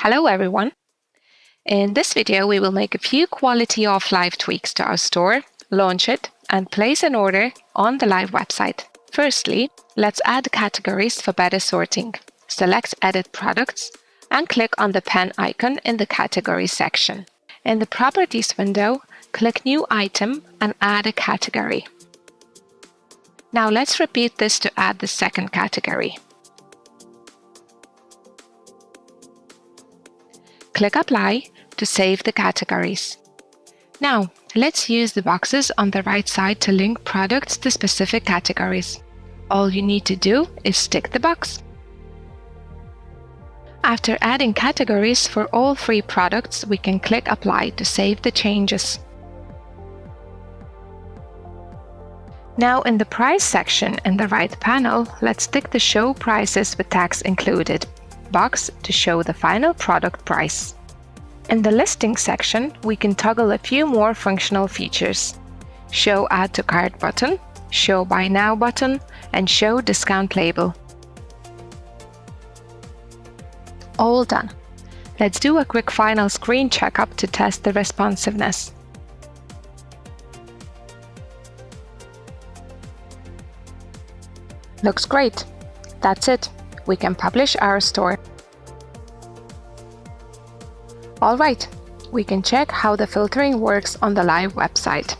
Hello everyone! In this video we will make a few quality of live tweaks to our store, launch it and place an order on the live website. Firstly, let's add categories for better sorting. Select Edit Products and click on the pen icon in the category section. In the Properties window, click New Item and add a category. Now let's repeat this to add the second category. Click Apply to save the categories. Now, let's use the boxes on the right side to link products to specific categories. All you need to do is tick the box. After adding categories for all 3 products, we can click Apply to save the changes. Now in the Price section in the right panel, let's tick the Show Prices with Tax Included box to show the final product price. In the Listing section, we can toggle a few more functional features. Show Add to Cart button, Show Buy Now button, and Show Discount label. All done. Let's do a quick final screen checkup to test the responsiveness. Looks great. That's it. We can publish our store. Alright, we can check how the filtering works on the live website.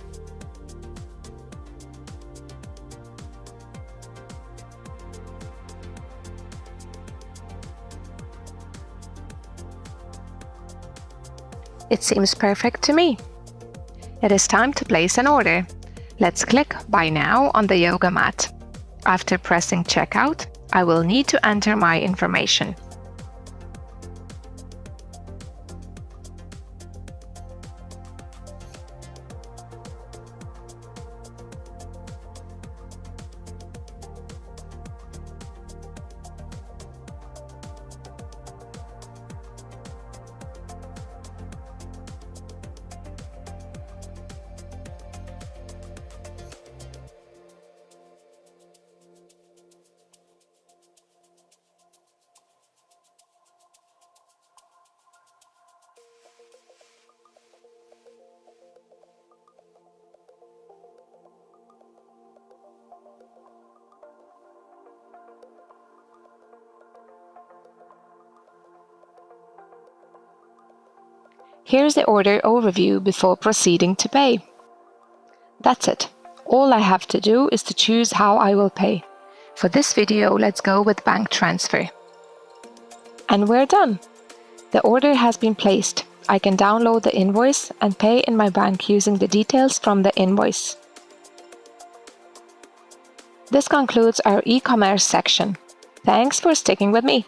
It seems perfect to me. It is time to place an order. Let's click Buy Now on the yoga mat. After pressing Checkout, I will need to enter my information. Here's the order overview before proceeding to pay. That's it. All I have to do is to choose how I will pay. For this video, let's go with bank transfer. And we're done. The order has been placed. I can download the invoice and pay in my bank using the details from the invoice. This concludes our e-commerce section. Thanks for sticking with me.